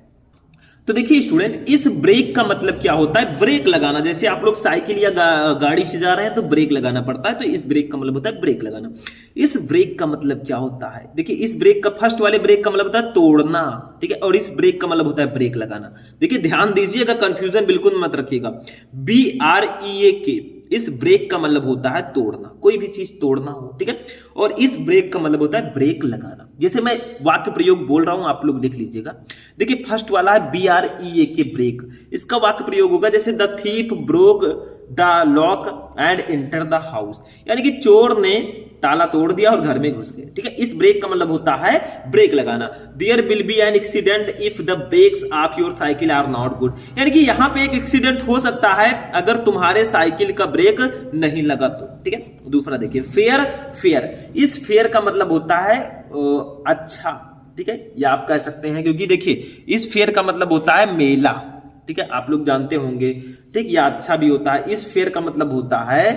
तो देखिए स्टूडेंट, इस ब्रेक का मतलब क्या होता है? ब्रेक लगाना। जैसे आप लोग साइकिल या गाड़ी से जा रहे हैं तो ब्रेक लगाना पड़ता है, तो इस ब्रेक का मतलब होता है ब्रेक लगाना। इस ब्रेक का मतलब क्या होता है? देखिए, इस ब्रेक का, फर्स्ट वाले ब्रेक का मतलब होता है तोड़ना, ठीक है, और इस ब्रेक का मतलब होता है ब्रेक लगाना। देखिए ध्यान दीजिएगा, कंफ्यूजन बिल्कुल मत रखिएगा। BREAK, इस ब्रेक का मतलब होता है तोड़ना, कोई भी चीज तोड़ना हो, ठीक है, और इस ब्रेक का मतलब होता है ब्रेक लगाना। जैसे मैं वाक्य प्रयोग बोल रहा हूं, आप लोग देख लीजिएगा। देखिए, फर्स्ट वाला है BREAK, ब्रेक। इसका वाक्य प्रयोग होगा जैसे the thief broke the lock and enter the house, यानी कि चोर ने ताला तोड़ दिया और घर में घुस गए, ठीक है। इस ब्रेक का मतलब होता है ब्रेक लगाना। There will be an accident if the brakes of your cycle are not good, यानी कि यहां पे एक एक्सीडेंट हो सकता है अगर तुम्हारे साइकिल का ब्रेक नहीं लगा तो, ठीक है। दूसरा देखिए, फेयर फेयर, इस फेयर का मतलब होता है अच्छा, ठीक है, या आप कह सकते हैं, क्योंकि देखिए इस फेयर का मतलब होता है मेला, ठीक है, आप लोग जानते होंगे, ठीक, या अच्छा भी होता है। इस फेयर का मतलब होता है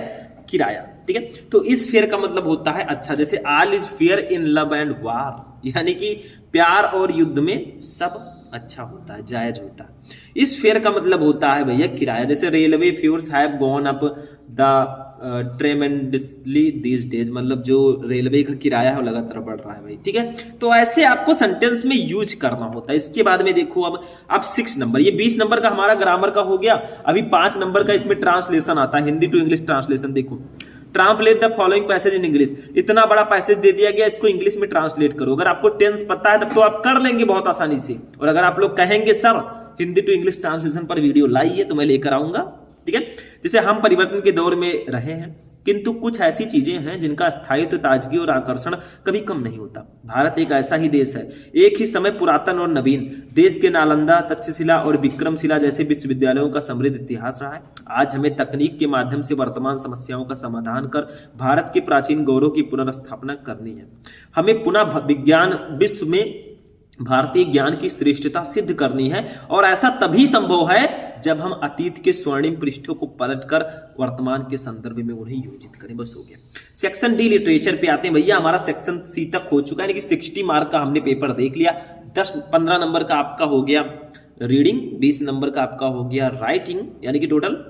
किराया, ठीक है, तो इस फेयर का मतलब होता है अच्छा। जैसे all is fair in love and वार, यानी कि प्यार और युद्ध में सब अच्छा होता है, जायज होता है। इस फेयर का मतलब होता है भैया किराया। जैसे railway fares have gone up the tremendously these days, मतलब जो रेलवे का किराया है वो लगातार बढ़ रहा है भाई, ठीक है। तो ऐसे आपको सेंटेंस में यूज करना होता है। इसके बाद में देखो, अब 6 नंबर, ये 20 नंबर का हमारा ग्रामर का हो गया। अभी 5 नंबर का इसमें ट्रांसलेशन आता है, हिंदी टू इंग्लिश ट्रांसलेशन। देखो, translate the following passage in English, इतना बड़ा पैसेज दे दिया गया, इसको इंग्लिश में ट्रांसलेट करो। अगर आपको टेंस पता है तब तो आप कर लेंगे बहुत आसानी से, और अगर आप लोग कहेंगे sir Hindi to English translation पर वीडियो लाइए तो मैं लेकर आऊंगा, ठीक है। जैसे हम परिवर्तन के दौर में रहे हैं, किंतु कुछ ऐसी चीजें हैं जिनका स्थायित्व, ताजगी और आकर्षण कभी कम नहीं होता। भारत एक ऐसा ही देश है, एक ही समय पुरातन और नवीन। देश के नालंदा, तक्षशिला और विक्रमशिला जैसे विश्वविद्यालयों का समृद्ध इतिहास रहा है। आज हमें तकनीक के माध्यम से वर्तमान समस्याओं का समाधान कर भारत के प्राचीन गौरव की पुनर्स्थापना करनी है। हमें पुनः विज्ञान विश्व में भारतीय ज्ञान की श्रेष्ठता सिद्ध करनी है, और ऐसा तभी संभव है जब हम अतीत के स्वर्णिम पृष्ठों को पलटकर वर्तमान के संदर्भ में उन्हें योजित करें। बस हो गया। सेक्शन डी लिटरेचर पे आते हैं भैया। हमारा सेक्शन सी तक हो चुका है, यानी कि 60 मार्क का हमने पेपर देख लिया। 15 नंबर का आपका हो गया रीडिंग, 20 नंबर का आपका हो गया राइटिंग, यानी कि टोटल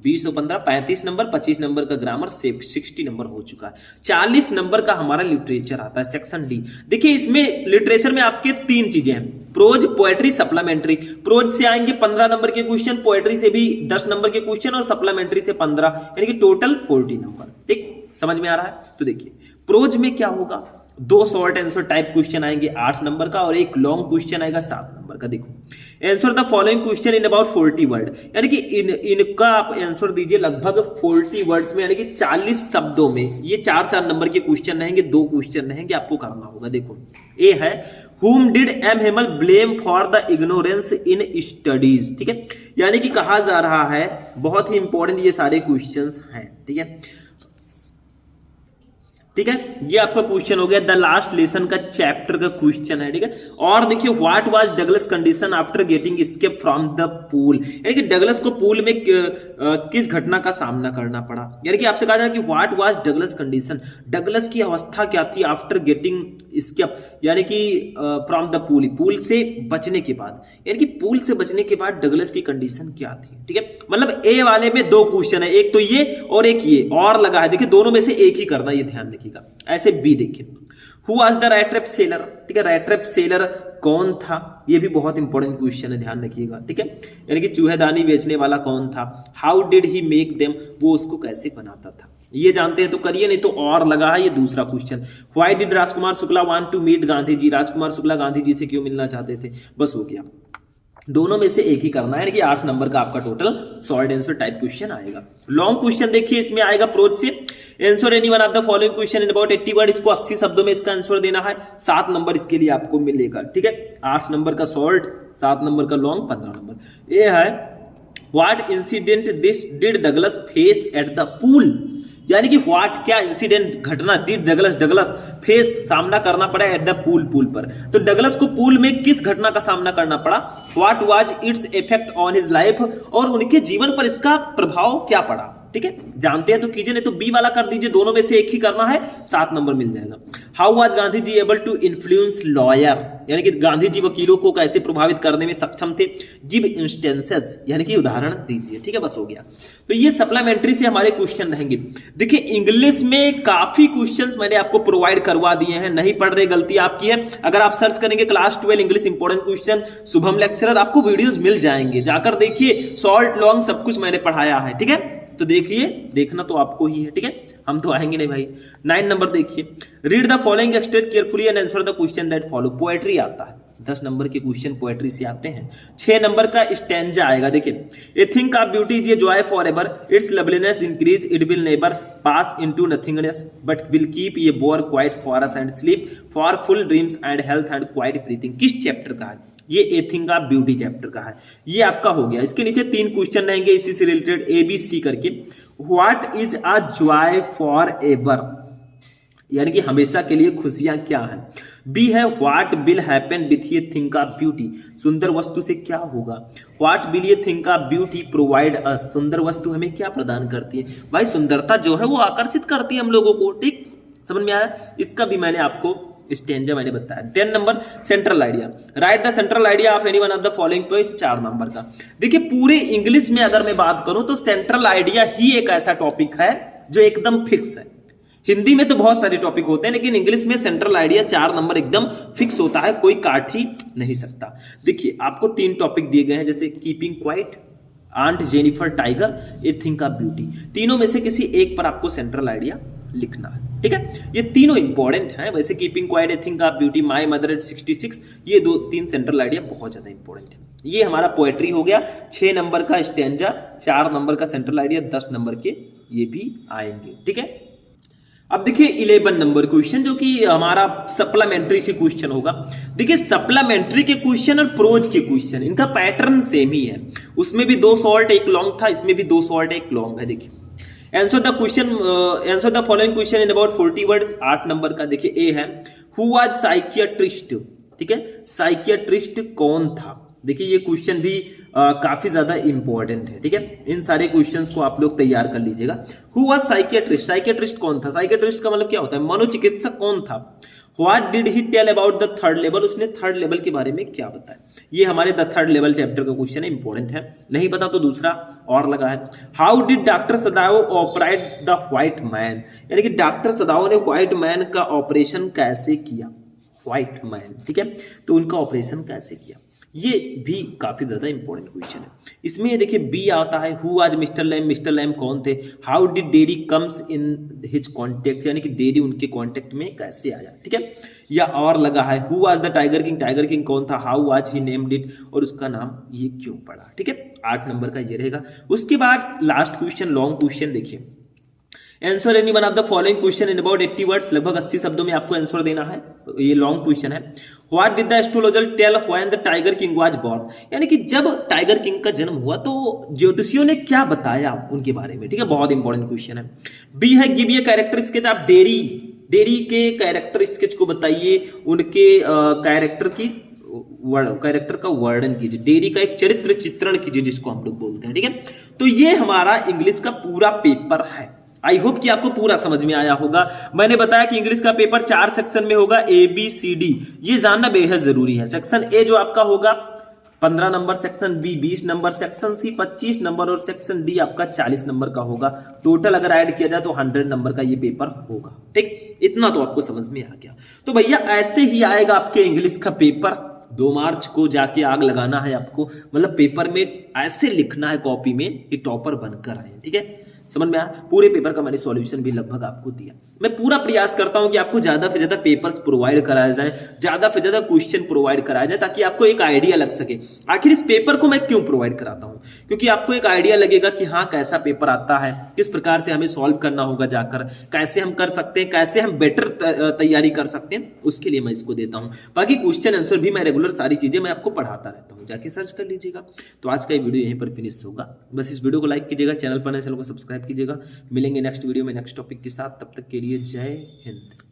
20 और 15 35 नंबर, 25 नंबर का ग्रामर, 60 नंबर हो चुका है। 40 नंबर का हमारा लिटरेचर आता है, सेक्शन डी। देखिए, इसमें लिटरेचर में आपके 3 चीजें हैं, प्रोज, पोएट्री, सप्लीमेंट्री। प्रोज से आएंगे 15 नंबर के क्वेश्चन, पोएट्री से भी 10 नंबर के क्वेश्चन, और सप्लीमेंट्री से 15, यानी कि टोटल 40 नंबर। ठीक, समझ में आ रहा है? तो देखिए, प्रोज में क्या होगा, 2 शॉर्ट आंसर टाइप क्वेश्चन आएंगे 8 नंबर का, और एक लॉन्ग क्वेश्चन आएगा 7 नंबर का। देखो, answer the following question in about 40 word, यानी कि इनका आप आंसर दीजिए लगभग 40 वर्ड्स में, यानी कि 40 शब्दों में। ये 4 नंबर के क्वेश्चन रहेंगे, 2 क्वेश्चन रहेंगे, आपको करना होगा। देखो, ए है whom did M. Hamel blame for the ignorance in studies, ठीक है, यानी कि कहा जा रहा है, बहुत ही इंपॉर्टेंट ये सारे क्वेश्चंस हैं, ठीक है, ठीक है। ये आपका क्वेश्चन हो गया, द लास्ट लेसन का चैप्टर का क्वेश्चन है, ठीक है। और देखिए, what was Douglas condition after getting escape from the pool, यानी कि डगलस को पूल में किस घटना का सामना करना पड़ा, यानी कि आपसे कहा जा रहा है कि what was Douglas condition, Douglas की अवस्था क्या थी आफ्टर गेटिंग एस्केप, यानी कि फ्रॉम द पूल, पूल से बचने के बाद, यानी कि पूल से बचने के बाद डगलस की कंडीशन क्या थी, ठीक है। मतलब ए वाले में 2 क्वेश्चन है, एक तो ये और एक ये और लगा है। देखिए, दोनों में से एक ही करना, ये ध्यान रखिएगा। ऐसे बी देखिए, who was the rattrap seller, ठीक है, रैट्रैप सेलर कौन था, ये भी बहुत इंपॉर्टेंट क्वेश्चन है, ध्यान रखिएगा, ठीक है, यानी कि चूहेदानी बेचने वाला कौन था। How did he make them, वो उसको कैसे बनाता था, ये जानते हैं तो करिए, नहीं तो और लगा है ये दूसरा question. Why did Rajkumar Shukla want to meet Gandhi ji, Rajkumar Shukla Gandhi ji से क्यों मिलना चाहते थे। बस हो गया, दोनों में से एक ही करना है, यानी कि 8 नंबर का आपका total short answer type question आएगा। लॉन्ग क्वेश्चन देखिए, इसमें आएगा प्रोज से, answer any one of the following question in about 80 word, इसको 80 शब्दों में इसका आंसर देना है। 7 नंबर इसके लिए आपको मिलेगा, ठीक है। 8 नंबर का शॉर्ट, 7 नंबर का लॉन्ग, 15 नंबर। ये है what incident this did Douglas face at the pool, यानी कि व्हाट क्या इंसिडेंट घटना डिड डगलस फेस सामना करना पड़ा एट द पूल पर। तो डगलस को पूल में किस घटना का सामना करना पड़ा, what was its effect on his life, और उनके जीवन पर इसका प्रभाव क्या पड़ा, ठीक है। जानते हैं तो कीजिए, नहीं तो बी वाला कर दीजिए, दोनों में से एक ही करना है, 7 नंबर मिल जाएगा। How was Gandhi ji able to influence lawyer, यानी कि गांधी जी वकीलों को कैसे प्रभावित करने में सक्षम थे। गिव इंस्टेंसेस, यानी कि उदाहरण दीजिए, ठीक है, बस हो गया। तो ये सप्लीमेंट्री से हमारे क्वेश्चन रहेंगे। देखिए इंग्लिश में काफी क्वेश्चंस मैंने आपको प्रोवाइड करवा दिए हैं, नहीं पढ़ रहे गलती आपकी है। अगर आप सर्च करेंगे class 12 English important question Shubham lecturer, आपको वीडियोस मिल जाएंगे, जाकर देखिए, शॉर्ट लॉन्ग सब कुछ मैंने पढ़ाया है, ठीक है। तो देखिए, देखना तो आपको ही है, ठीक है, हम तो आएंगे नहीं भाई। 9 नंबर देखिए, read the following extract carefully and answer the question that follow. Poetry आता है, 10 नंबर के क्वेश्चन पोएट्री से आते हैं। 6 नंबर का स्टैंजा आएगा, देखिए, ए thing of beauty is a joy for ever, it's loveliness increase, it will never pass into nothingness but will keep a bore quiet for us and sleep for full dreams and health and quite breathing. किस चैप्टर का है ये? ए थिंग ऑफ ब्यूटी चैप्टर का है। ये आपका हो गया। इसके नीचे 3 क्वेश्चन रहेंगे इसी से रिलेटेड, ए बी सी करके। What is a joy for ever, यानी कि हमेशा के लिए खुशियां क्या है। बी है what will happen with A thing of beauty, सुंदर वस्तु से क्या होगा। What will A thing of beauty provide us, सुंदर वस्तु हमें क्या प्रदान करती है। भाई सुंदरता जो है वो आकर्षित करती है हम लोगों को, ठीक, समझ में आया। इसका भी मैंने आपको स्टेंजा मैंने बताया। 10 number central idea, right the central idea of any one of the following point, 4 number का। देखिए पूरे इंग्लिश में अगर मैं बात करूं तो सेंट्रल आइडिया ही एक ऐसा टॉपिक है जो एकदम फिक्स है। हिंदी में तो बहुत सारे टॉपिक होते हैं, लेकिन इंग्लिश में सेंट्रल आइडिया 4 नंबर एकदम फिक्स होता है, कोई काट ही नहीं सकता। देखिए आपको 3 टॉपिक दिए गए हैं, जैसे keeping quiet, aunt Jennifer tiger, a thing of beauty. तीनों में से किसी एक पर आपको सेंट्रल आइडिया लिखना है, ठीक है। ये तीनों इंपॉर्टेंट हैं, वैसे keeping quiet, A thing of beauty, my mother eight 66, ये 2-3 सेंट्रल आइडिया बहुत ज्यादा इंपॉर्टेंट है। ये हमारा पोएट्री हो गया। 6 नंबर का स्टैंजा, 4 नंबर का सेंट्रल आइडिया, 10 नंबर के ये भी आएंगे, ठीक है। अब देखिए 11 नंबर क्वेश्चन, जो कि हमारा सप्लीमेंट्री से क्वेश्चन होगा। देखिए सप्लीमेंट्री के क्वेश्चन और प्रोज के क्वेश्चन, इनका पैटर्न सेम ही है। उसमें भी 2 शॉर्ट 1 लॉन्ग था, इसमें भी 2 शॉर्ट 1 लॉन्ग है। देखिए answer the question, answer the following question in about 40 word, 8 number का। देखिए ए है हु वाज साइकियाट्रिस्ट, ठीक है, साइकियाट्रिस्ट कौन था। देखिए ये क्वेश्चन भी काफी ज्यादा इंपॉर्टेंट है, ठीक है। इन सारे क्वेश्चंस को आप लोग तैयार कर लीजिएगा। हु वाज साइकियाट्रिस्ट, साइकियाट्रिस्ट कौन था। साइकियाट्रिस्ट का मतलब क्या होता है, मनोचिकित्सक कौन था। What did he tell about the 3rd level, उसने 3rd लेवल के बारे में क्या बताया। ये हमारे द 3rd लेवल चैप्टर का क्वेश्चन है, इंपॉर्टेंट है। नहीं पता तो दूसरा और लगा है। How did doctor Sadao operate the white man, यानी कि डॉक्टर सदाओ ने व्हाइट मैन का ऑपरेशन कैसे किया। व्हाइट मैन, ठीक है, तो उनका ऑपरेशन कैसे किया, ये भी काफी ज्यादा इंपॉर्टेंट क्वेश्चन है। इसमें देखिए बी आता है who was mister Lamb, mister Lamb कौन थे। How did Derry comes in his contact, यानी कि डेरी उनके कॉन्टेक्ट में कैसे आया, ठीक है। या और लगा है who was the tiger king, tiger king कौन था। How was he named it, और उसका नाम ये क्यों पड़ा, ठीक है। 8 नंबर का ये रहेगा। उसके बाद लास्ट क्वेश्चन लॉन्ग क्वेश्चन, देखिए answer any one of the following question in about 80 words, लगभग 80 शब्दों में आपको आंसर देना है। ये लॉन्ग क्वेश्चन है। What did the astrologer tell when the tiger king was born, यानी कि जब टाइगर किंग का जन्म हुआ तो ज्योतिषियों ने क्या बताया उनके बारे में, ठीक है, बहुत इंपॉर्टेंट क्वेश्चन है। बी है गिव ये character sketch of dairy, dairy के कैरेक्टर स्केच को बताइए, उनके कैरेक्टर का वर्णन कीजिए, डेरी का एक चरित्र चित्रण कीजिए जिसको हम लोग बोलते हैं, ठीक है। तो ये हमारा इंग्लिश का पूरा पेपर है। आई होप कि आपको पूरा समझ में आया होगा। मैंने बताया कि इंग्लिश का पेपर 4 सेक्शन में होगा, ए बी सी डी, ये जानना बेहद जरूरी है। सेक्शन ए जो आपका होगा 15 number, section B 20 number, section C 25 number और सेक्शन डी आपका 40 नंबर का होगा। टोटल अगर ऐड किया जाए तो 100 नंबर का ये पेपर होगा, ठीक। इतना तो आपको समझ में आ गया। तो भैया ऐसे ही आएगा आपके इंग्लिश का पेपर। 2 मार्च को जाके आग लगाना है आपको, मतलब पेपर में ऐसे लिखना है कॉपी में कि टॉपर बनकर आए, ठीक है। समझ में आया? पूरे पेपर का मैंने सॉल्यूशन भी लगभग आपको दिया। मैं पूरा प्रयास करता हूं कि आपको ज्यादा से ज्यादा पेपर्स प्रोवाइड कराया जाए, ज्यादा से ज्यादा क्वेश्चन प्रोवाइड कराया जाए, ताकि आपको एक आइडिया लग सके आखिर इस पेपर को मैं क्यों प्रोवाइड कराता हूं। क्योंकि आपको एक आइडिया लगेगा कि हाँ कैसा पेपर आता है, किस प्रकार से हमें सॉल्व करना होगा, जाकर कैसे हम कर सकते हैं, कैसे हम बेटर तैयारी कर सकते हैं, उसके लिए मैं इसको देता हूं। बाकी क्वेश्चन आंसर भी मैं रेगुलर सारी चीजें मैं आपको पढ़ाता रहता हूं, जाके सर्च कर लीजिएगा। तो आज का ये वीडियो यहीं पर फिनिश होगा। बस इस वीडियो को लाइक कीजिएगा, चैनल पर नए चैनल को सब्सक्राइब कीजिएगा। मिलेंगे नेक्स्ट वीडियो में नेक्स्ट टॉपिक के साथ, तब तक के लिए जय हिंद।